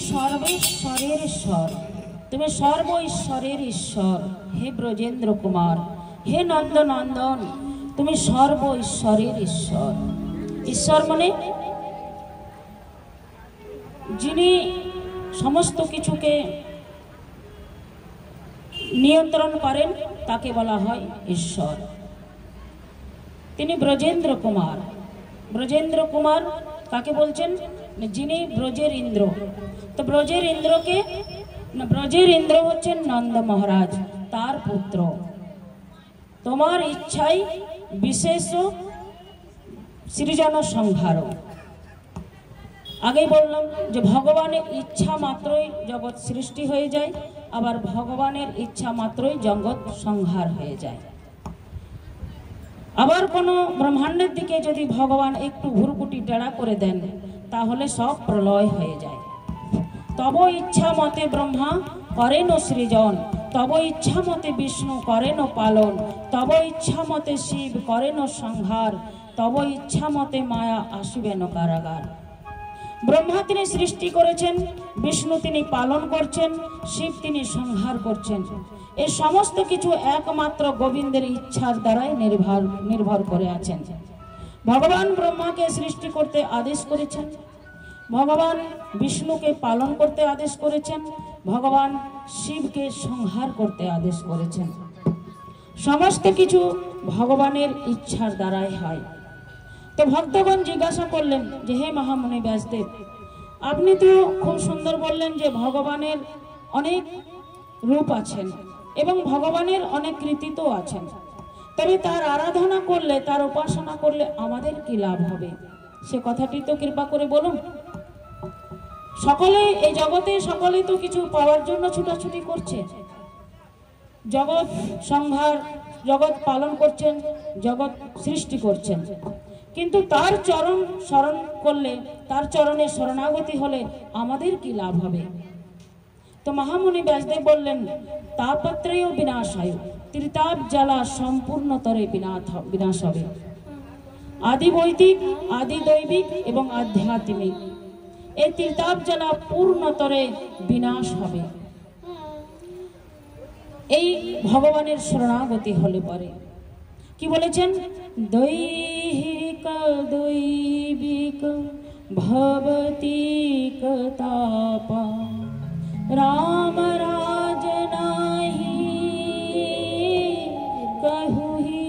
सर्वेश्वरेर ईश्वर, तुम सर्व ईश्वरेर ईश्वर। हे ब्रजेंद्र कुमार, हे नंद नंदन, तुम सर्व ईश्वरेर ईश्वर। ईश्वर माने जिनी समस्त किछुके नियंत्रण करें ताके बला हय ईश्वर। तिनी ब्रजेंद्र कुमार। ब्रजेंद्र कुमार काके बोलছেন? जिनी ब्रजेर इंद्र। तो ब्रजेर इंद्र के ब्रजेर इंद्र हচ্ছেন नंद महाराज, तार पुत्र। तुम्हार इच्छाई विशेष सृजन संहार। आगे बोललाम जे भगवानेर इच्छा मात्रई जगत सृष्टि हो जाए, आबार भगवानेर इच्छा मात्रई जगत संहार हो जाए। आबार कोनो ब्रह्मांडेर दिके यदि भगवान एकटू भुरकुटी टेढ़ा करे देन ताहले सब प्रलय हो जाए। तब इच्छा मते ब्रह्मा करेन सृजन, तब इच्छा मते विष्णु करेन पालन, तब इच्छा मते शिव करेन संहार, तब इच्छा मते माया आसिबेन कारागार। ब्रह्मा तिनी सृष्टि करेছেন, विष्णु तिनी पालन करছেন, शिव तिनी संहार करছেন। এই সমস্ত কিছু একমাত্র গোবিন্দের ইচ্ছার দ্বারাই নির্ভর করে আছেন। ভগবান ব্রহ্মাকে সৃষ্টি করতে আদেশ করেছেন, ভগবান বিষ্ণুকে পালন করতে আদেশ করেছেন, ভগবান শিবকে সংহার করতে আদেশ করেছেন। সমস্ত কিছু ভগবানের ইচ্ছার দ্বারাই হয়। তো ভক্তগণ জিজ্ঞাসা করলেন যে হে মহামুনি ব্যাসদেব, আপনি তো খুব সুন্দর বললেন যে ভগবানের অনেক রূপ আছেন এবং ভগবানের অনেক কৃতিত্ব আছেন, তবে তার আরাধনা করলে, তার উপাসনা করলে আমাদের কি লাভ হবে সে কথাটি তো কৃপা করে বলুন। সকলে এই জগতে সকলেই তো কিছু পাওয়ার জন্য ছুটাছুটি করছে, জগৎ সংহার, জগৎ পালন করছেন, জগৎ সৃষ্টি করছেন, কিন্তু তার চরণ শরণ করলে, তার চরণে শরণাগতি হলে আমাদের কি লাভ হবে। তো মহামুনি ব্যাসদেব বললেন তাপত্রয় বিনাশায়, ত্রিতাপ জ্বালা সম্পূর্ণতরে বিনাশ হবে। আদি বৈদিক, আদি দৈবিক এবং আধ্যাত্মিক এই ত্রিতাপ জ্বালা পূর্ণতরে বিনাশ হবে এই ভগবানের শরণাগতি হলে পরে। কি বলেছেন? দৈহিক দৈবিক ভবতিক তাপ राम राज नाही कहुहि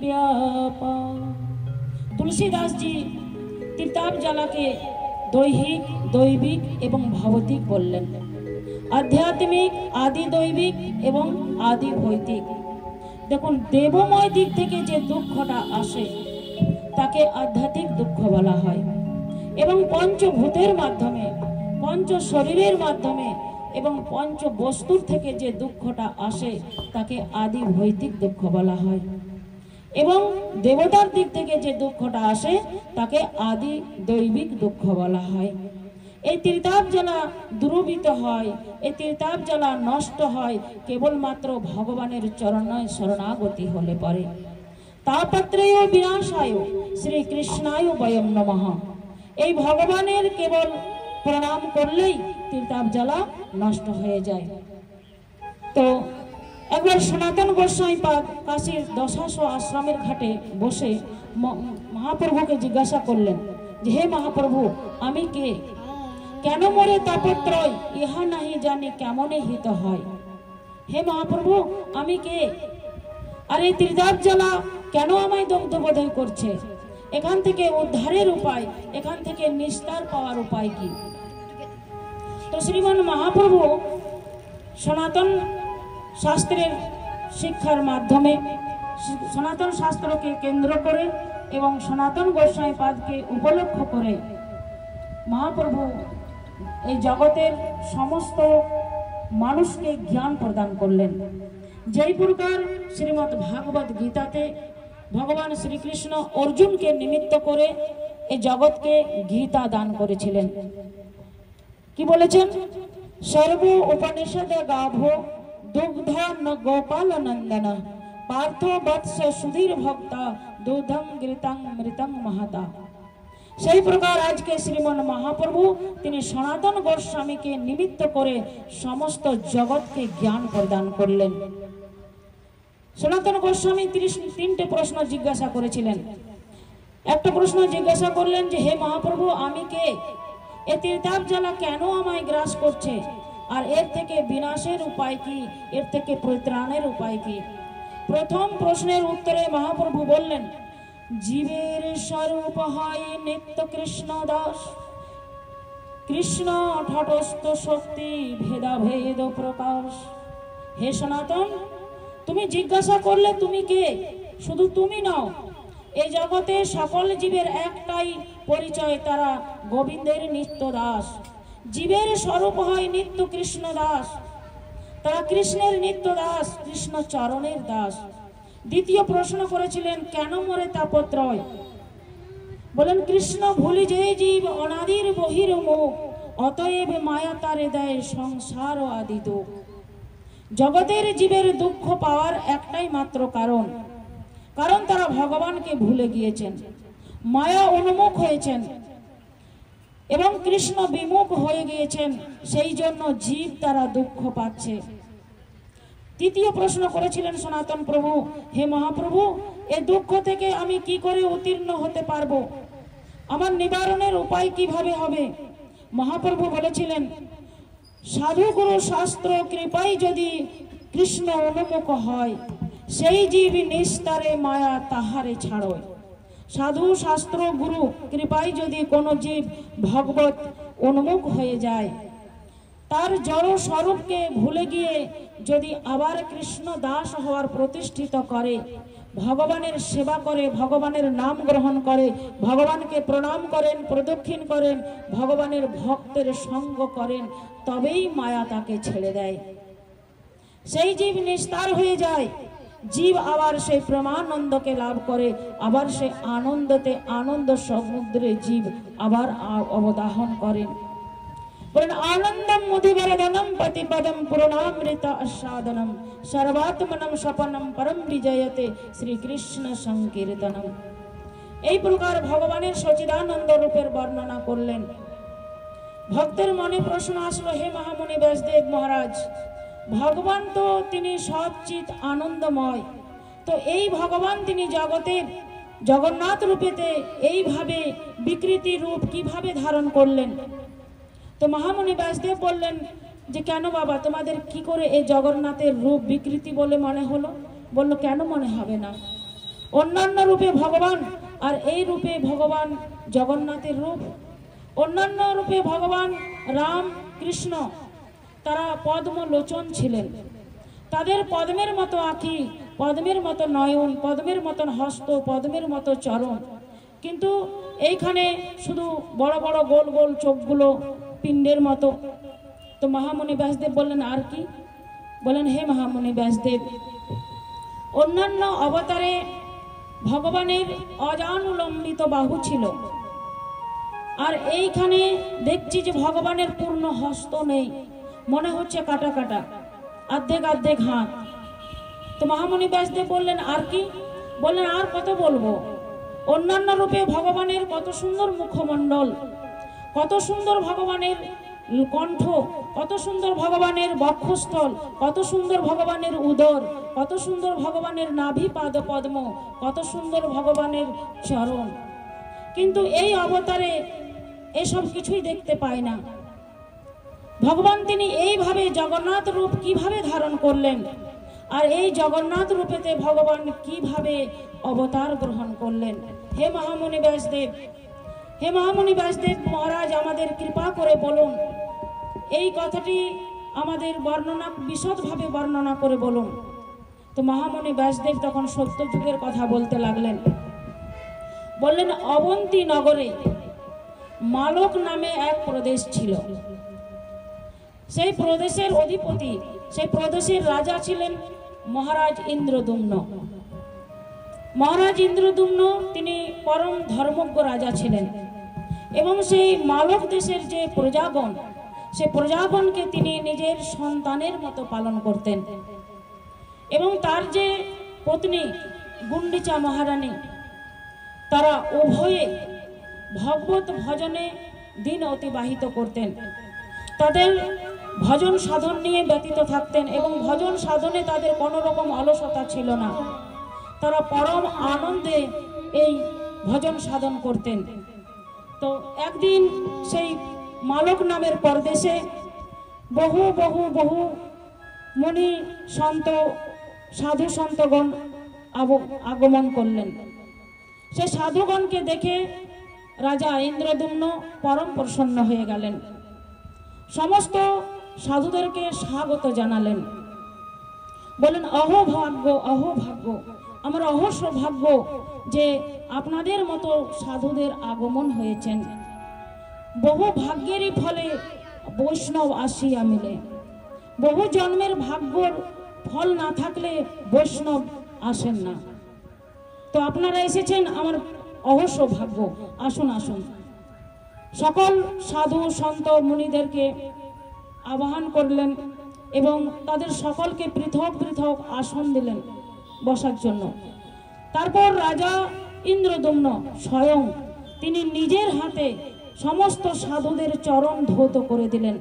व्यापा। तुलसीदास जी त्रिताप ज्वाला के दैहिक, दैविक एवं भौतिक बोलें। आध्यात्मिक, आदि दैविक एवं आदि भौतिक। देखुन देवमय दिक थेके जे दुःखटा आसे ताके आध्यात्मिक दुःख बला हय एवं पंचभूतेर माध्यमे, पंच शरीरेर माध्यमे एवं पंच बस्तुर थेके जे दुःखटा आसे ताके आदि भौतिक दुःख बला हय एवं देवतार दिक थेके जे दुःखटा आसे ताके आदि दैविक दुःख बला हय। এই ত্রিতাপ জ্বালা দূরীভূত হয়, এই ত্রিতাপ জ্বালা নষ্ট হয় কেবলমাত্র ভগবানের চরণে শরণাগতি হলে পরে। তাপত্রয় বিনাশায় শ্রীকৃষ্ণায় বয়ম নমঃ। এই ভগবানের কেবল প্রণাম করলেই ত্রিতাপ জ্বালা নষ্ট হয়ে যায়। তো একবার সনাতন গোস্বামী পাদ কাশীর দশাশো আশ্রমের ঘাটে বসে মহাপ্রভুকে জিজ্ঞাসা করলেন যে হে মহাপ্রভু, আমি কে, কেন মোরে তাপত্রয়, ইহা নাহি জানি কেমনে হিত হয়। হে মহাপ্রভু, আমি কে, আর এই ত্রিতাপ জ্বালা কেন আমায় দগ্ধবোধ করছে, এখান থেকে উদ্ধারের উপায়, এখান থেকে নিস্তার পাওয়ার উপায় কি। তো তো শ্রীমান মহাপ্রভু সনাতন শাস্ত্রের শিক্ষার মাধ্যমে সনাতন শাস্ত্রকে কেন্দ্র করে এবং সনাতন গোস্বামী পাদকে উপলক্ষ করে মহাপ্রভু এই জগতের সমস্ত মানুষকে জ্ঞান প্রদান করলেন। যেই প্রকার শ্রীমদ্ ভাগবত গীতাতে ভগবান শ্রীকৃষ্ণ অর্জুনকে নিমিত্ত করে এই জগৎকে গীতা দান করেছিলেন। কি বলেছেন? সর্ব উপনিষদ গাভ দুগ্ধ ন গোপাল নন্দন পার্থ বৎস সুধীর ভক্তা দুধং গৃতং মৃতং মহাতা। সেই প্রকার আজকে শ্রীমন মহাপ্রভু তিনি সনাতন গোস্বামীকে নিমিত্ত করে সমস্ত জগৎকে জ্ঞান প্রদান করলেন। সনাতন গোস্বামী ৩টি প্রশ্ন জিজ্ঞাসা করেছিলেন। একটা প্রশ্ন জিজ্ঞাসা করলেন যে হে মহাপ্রভু, আমি কে? এ তীর্থাব জ্বালা কেন আমায় গ্রাস করছে? আর এর থেকে বিনাশের উপায় কি? এর থেকে পরিত্রাণের উপায় কি? প্রথম প্রশ্নের উত্তরে মহাপ্রভু বললেন, জীবের স্বরূপ হয় নিত্য কৃষ্ণ দাস, কৃষ্ণ ঠটস্থ শক্তি ভেদাভেদ প্রকাশ। হে সনাতন, তুমি জিজ্ঞাসা করলে তুমি কে? শুধু তুমি নও, এই জগতে সকল জীবের একটাই পরিচয়, তারা গোবিন্দের নিত্য দাস। জীবের স্বরূপ হয় নিত্য কৃষ্ণ দাস, তারা কৃষ্ণের নিত্য দাস, কৃষ্ণ চরণের দাস। দ্বিতীয় প্রশ্ন করেছিলেন, কেন মরে তাপত্রয়? বলেন, কৃষ্ণ ভুলি যে জীব অনাদির বহির্মুখ, অতএব মায়া তারে দেয় সংসার আদি দুঃখ। জগতের জীবের দুঃখ পাওয়ার একটাই মাত্র কারণ, কারণ তারা ভগবানকে ভুলে গিয়েছেন, মায়া উন্মুখ হয়েছেন এবং কৃষ্ণ বিমুখ হয়ে গিয়েছেন, সেই জন্য জীব তারা দুঃখ পাচ্ছে। তৃতীয় প্রশ্ন করেছিলেন সনাতন প্রভু, হে মহাপ্রভু, এ দুঃখ থেকে আমি কি করে উত্তীর্ণ হতে পারবো? আমার নিবারণের উপায় কিভাবে হবে? মহাপ্রভু বলেছিলেন, সাধু গুরু শাস্ত্র কৃপায় যদি কৃষ্ণ উন্মুখ হয়, সেই জীব নিস্তারে মায়া তাহারে ছাড়য়। সাধু শাস্ত্র গুরু কৃপায় যদি কোনো জীব ভগবত উন্মুখ হয়ে যায়, তার জড় স্বরূপকে ভুলে গিয়ে যদি আবার কৃষ্ণ দাস হওয়ার প্রতিষ্ঠিত করে, ভগবানের সেবা করে, ভগবানের নাম গ্রহণ করে, ভগবানকে প্রণাম করেন, প্রদক্ষিণ করেন, ভগবানের ভক্তের সঙ্গ করেন, তবেই মায়া তাকে ছেড়ে দেয়। সেই জীব নিস্তার হয়ে যায়, জীব আবার সেই প্রেমানন্দকে লাভ করে, আবার সে আনন্দতে আনন্দ সমুদ্রে জীব আবার অবদাহন করেন। বলেন, আনন্দম মুদিবরদনম প্রতিপদম পূর্ণামৃত আস্বাদনম সর্বাত্মনম স্বপনম পরম বিজয়তে শ্রীকৃষ্ণ সংকীর্তনম। এই প্রকার ভগবানের সচিদানন্দ রূপের বর্ণনা করলেন। ভক্তের মনে প্রশ্ন আসলো, হে মহামুনি ব্যাসদেব মহারাজ, ভগবান তো তিনি সচ্চিৎ আনন্দময়, তো এই ভগবান তিনি জগতের জগন্নাথ রূপেতে এইভাবে বিকৃতি রূপ কিভাবে ধারণ করলেন? তো মহামুনি ব্যাসদেব বললেন যে, কেন বাবা, তোমাদের কি করে এই জগন্নাথের রূপ বিকৃতি বলে মনে হলো? বলল, কেন মনে হবে না? অন্যান্য রূপে ভগবান আর এই রূপে ভগবান জগন্নাথের রূপ। অন্যান্য রূপে ভগবান রাম কৃষ্ণ তারা পদ্মলোচন ছিলেন, তাদের পদ্মের মতো আঁখি, পদ্মের মতো নয়ন, পদ্মের মতন হস্ত, পদ্মের মতো চরণ, কিন্তু এইখানে শুধু বড় বড় গোল গোল চোখগুলো পিণ্ডের মতো। তো মহামুনি ব্যাসদেব বললেন, আর কি? বলেন, হে মহামুনি ব্যাসদেব, অন্যান্য অবতারে ভগবানের অজানুলম্বিত বাহু ছিল, আর এইখানে দেখছি যে ভগবানের পূর্ণ হস্ত নেই, মনে হচ্ছে কাটা কাটা, অর্ধেক অর্ধেক হাত। তো মহামুনি ব্যাসদেব বললেন, আর কি? বললেন, আর কত বলবো? অন্যান্য রূপে ভগবানের কত সুন্দর মুখমণ্ডল, কত সুন্দর ভগবানের কণ্ঠ, কত সুন্দর ভগবানের বক্ষস্থল, কত সুন্দর ভগবানের উদর, কত সুন্দর ভগবানের নাভি পাদ পদ্ম, কত সুন্দর ভগবানের চরণ, কিন্তু এই অবতারে এসব কিছুই দেখতে পায় না। ভগবান তিনি এইভাবে জগন্নাথ রূপ কিভাবে ধারণ করলেন, আর এই জগন্নাথ রূপেতে ভগবান কিভাবে অবতার গ্রহণ করলেন? হে মহামুনি ব্যাসদেব, হে মহামুনি ব্যাসদেব মহারাজ, আমাদের কৃপা করে বলুন। এই কথাটি আমাদের বিশদভাবে বর্ণনা করে বলুন। তো মহামুনি ব্যাসদেব তখন সত্যযুগের কথা বলতে লাগলেন। বললেন, অবন্তী নগরে মালক নামে এক প্রদেশ ছিল। সেই প্রদেশের অধিপতি, সেই প্রদেশের রাজা ছিলেন মহারাজ ইন্দ্রদ্যুম্ন। মহারাজ ইন্দ্রদ্যুম্ন তিনি পরম ধর্মজ্ঞ রাজা ছিলেন এবং সেই মালক দেশের যে প্রজাগণ, সে প্রজাগণকে তিনি নিজের সন্তানের মতো পালন করতেন এবং তার যে পত্নী গুন্ডিচা মহারানী, তারা উভয়ে ভগবত ভজনে দিন অতিবাহিত করতেন। তাদের ভজন সাধন নিয়ে ব্যতীত থাকতেন এবং ভজন সাধনে তাদের কোনো রকম অলসতা ছিল না। তারা পরম আনন্দে এই ভজন সাধন করতেন। তো একদিন সেই মালক নামের প্রদেশে বহু বহু বহু মুনি সন্ত সাধু সন্তগণ আগমন করলেন। সে সাধুগণকে দেখে রাজা ইন্দ্রদ্যুম্ন পরম প্রসন্ন হয়ে গেলেন। সমস্ত সাধুদেরকে স্বাগত জানালেন। বলেন, অহোভাগ্য অহোভাগ্য, আমার অহসৌভাগ্য যে আপনাদের মতো সাধুদের আগমন হয়েছেন। বহু ভাগ্যেরই ফলে বৈষ্ণব আসিয়া মিলে। বহু জন্মের ভাগ্যর ফল না থাকলে বৈষ্ণব আসেন না। তো আপনারা এসেছেন, আমার অহসৌভাগ্য। আসুন আসুন। সকল সাধু সন্ত মুনিদেরকে আবাহন করলেন এবং তাদের সকলকে পৃথক পৃথক আসন দিলেন বসার জন্য। তারপর রাজা ইন্দ্রদ্যুম্ন স্বয়ং তিনি নিজের হাতে সমস্ত সাধুদের চরণ ধৌত করে দিলেন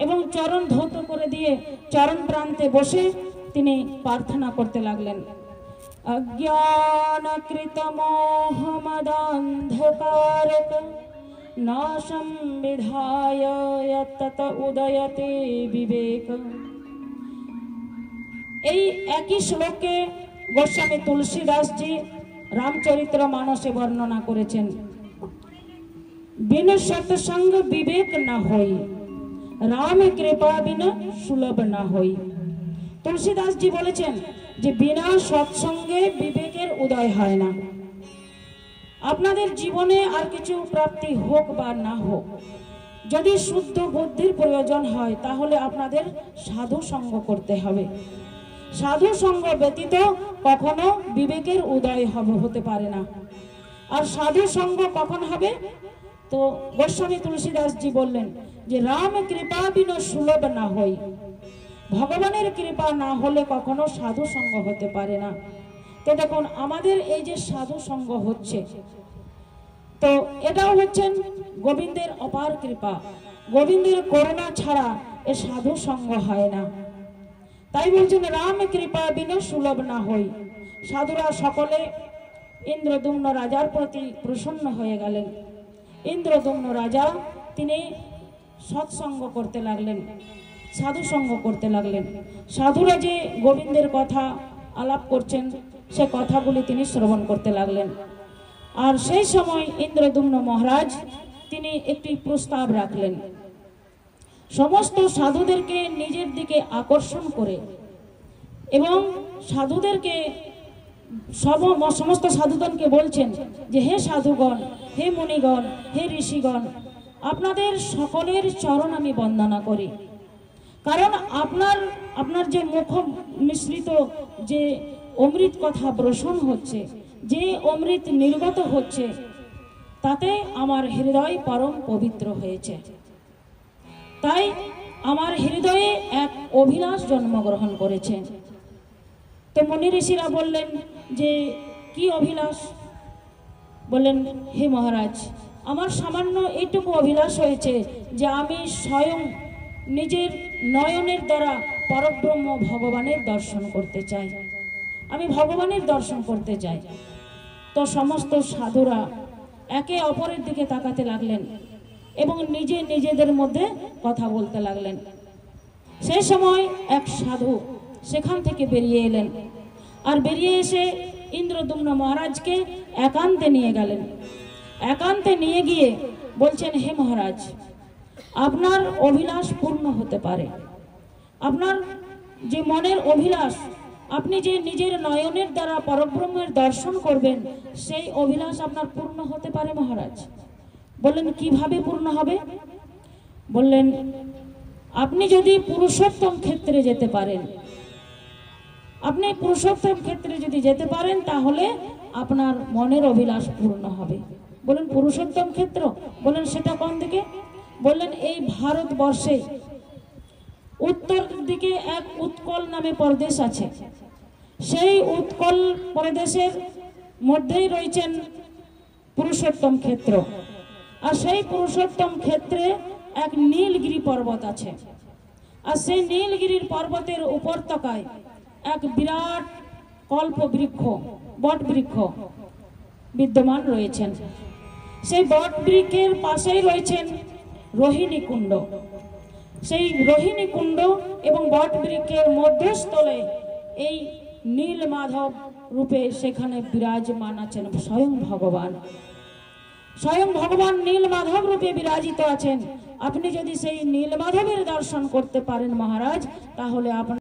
এবং চরণ ধৌত করে দিয়ে চরণ প্রান্তে বসে তিনি প্রার্থনা করতে লাগলেন। অজ্ঞানকৃত মোহমদান্ধকারক নাশম বিধায় তত উদয়তে বিবেক। এই একই শ্লোকে গোস্বামী তুলসীদাসজি রামচরিত্র মানসে বর্ণনা করেছেন। বিন সৎসঙ্গ বিবেক না হই, রাম কৃপা বিন সুলভ না হই। তুলসীদাসজি বলেছেন যে বিনা সৎসঙ্গে বিবেকের উদয় হয় না। আপনাদের জীবনে আর কিছু প্রাপ্তি হোক বা না হোক, যদি শুদ্ধ বুদ্ধির প্রয়োজন হয় তাহলে আপনাদের সাধু সঙ্গ করতে হবে। সাধু সঙ্গ ব্যতীত কখনো বিবেকের উদয় হতে পারে না। আর সাধু সঙ্গ কখন হবে? তো গোস্বামী তুলসীদাসজি বললেন যে রাম কৃপা বিন সুলভ না হই, ভগবানের কৃপা না হলে কখনো সাধু সঙ্গ হতে পারে না। তো দেখুন, আমাদের এই যে সাধু সঙ্গ হচ্ছে, তো এটাও হচ্ছেন গোবিন্দের অপার কৃপা। গোবিন্দের করুণা ছাড়া এ সাধু সঙ্গ হয় না। তাই বলছেন রাম কৃপা বিন সুলভ না হই। সাধুরা সকলে ইন্দ্রদ্যুম্ন রাজার প্রতি প্রসন্ন হয়ে গেলেন। ইন্দ্রদ্যুম্ন রাজা তিনি সৎসঙ্গ করতে লাগলেন, সাধু সঙ্গ করতে লাগলেন। সাধুরা যে গোবিন্দের কথা আলাপ করছেন সে কথাগুলি তিনি শ্রবণ করতে লাগলেন। আর সেই সময় ইন্দ্রদ্যুম্ন মহারাজ তিনি একটি প্রস্তাব রাখলেন। সমস্ত সাধুদেরকে নিজের দিকে আকর্ষণ করে এবং সাধুদেরকে সমস্ত সাধুগণকে বলছেন যে হে সাধুগণ, হে মুনিগণ, হে ঋষিগণ, আপনাদের সকলের চরণ আমি বন্দনা করি। কারণ আপনার যে মুখ মিশ্রিত যে অমৃত কথা ব্রষণ হচ্ছে, যে অমৃত নির্গত হচ্ছে, তাতে আমার হৃদয় পরম পবিত্র হয়েছে। তাই আমার হৃদয়ে এক অভিলাষ জন্মগ্রহণ করেছে। তো মুনি ঋষিরা বললেন যে কি অভিলাষ? বললেন, হে মহারাজ, আমার সামান্য এইটুকু অভিলাষ হয়েছে যে আমি স্বয়ং নিজের নয়নের দ্বারা পরব্রহ্ম ভগবানের দর্শন করতে চাই। আমি ভগবানের দর্শন করতে চাই। তো সমস্ত সাধুরা একে অপরের দিকে তাকাতে লাগলেন এবং নিজেদের মধ্যে কথা বলতে লাগলেন। সেই সময় এক সাধু সেখান থেকে বেরিয়ে এলেন আর বেরিয়ে এসে ইন্দ্রদ্যুম্ন মহারাজকে একান্তে নিয়ে গেলেন। একান্তে নিয়ে গিয়ে বলছেন, হে মহারাজ, আপনার অভিলাষ পূর্ণ হতে পারে। আপনার যে মনের অভিলাষ, আপনি যে নিজের নয়নের দ্বারা পরব্রহ্মের দর্শন করবেন, সেই অভিলাষ আপনার পূর্ণ হতে পারে মহারাজ। বললেন কিভাবে পূর্ণ হবে? বললেন আপনি যদি পুরুষোত্তম ক্ষেত্রে যেতে পারেন, আপনি পুরুষোত্তম ক্ষেত্রে যদি যেতে পারেন তাহলে আপনার মনের অভিলাষ পূর্ণ হবে। বলেন পুরুষোত্তম ক্ষেত্র? বলেন সেটা কোন দিকে? বললেন এই ভারতবর্ষে উত্তর দিকে এক উৎকল নামে প্রদেশ আছে, সেই উৎকল প্রদেশের মধ্যেই রয়েছেন পুরুষোত্তম ক্ষেত্র। আর সেই পুরুষোত্তম ক্ষেত্রে এক নীলগিরি পর্বত আছে, আর সেই নীলগিরির পর্বতের উপত্যকায় এক বিরাট কল্প বৃক্ষ, বট বৃক্ষ বিদ্যমান রয়েছেন। সেই বট বৃক্ষের পাশেই রয়েছেন রোহিণী কুণ্ড। সেই রোহিণী কুণ্ড এবং বট বৃক্ষের মধ্যস্থলে এই নীল মাধব রূপে সেখানে বিরাজমান আছেন স্বয়ং ভগবান। স্বয়ং ভগবান নীল মাধব রূপে বিরাজিত আছেন। আপনি যদি সেই নীল মাধবের দর্শন করতে পারেন মহারাজ, তাহলে আপনার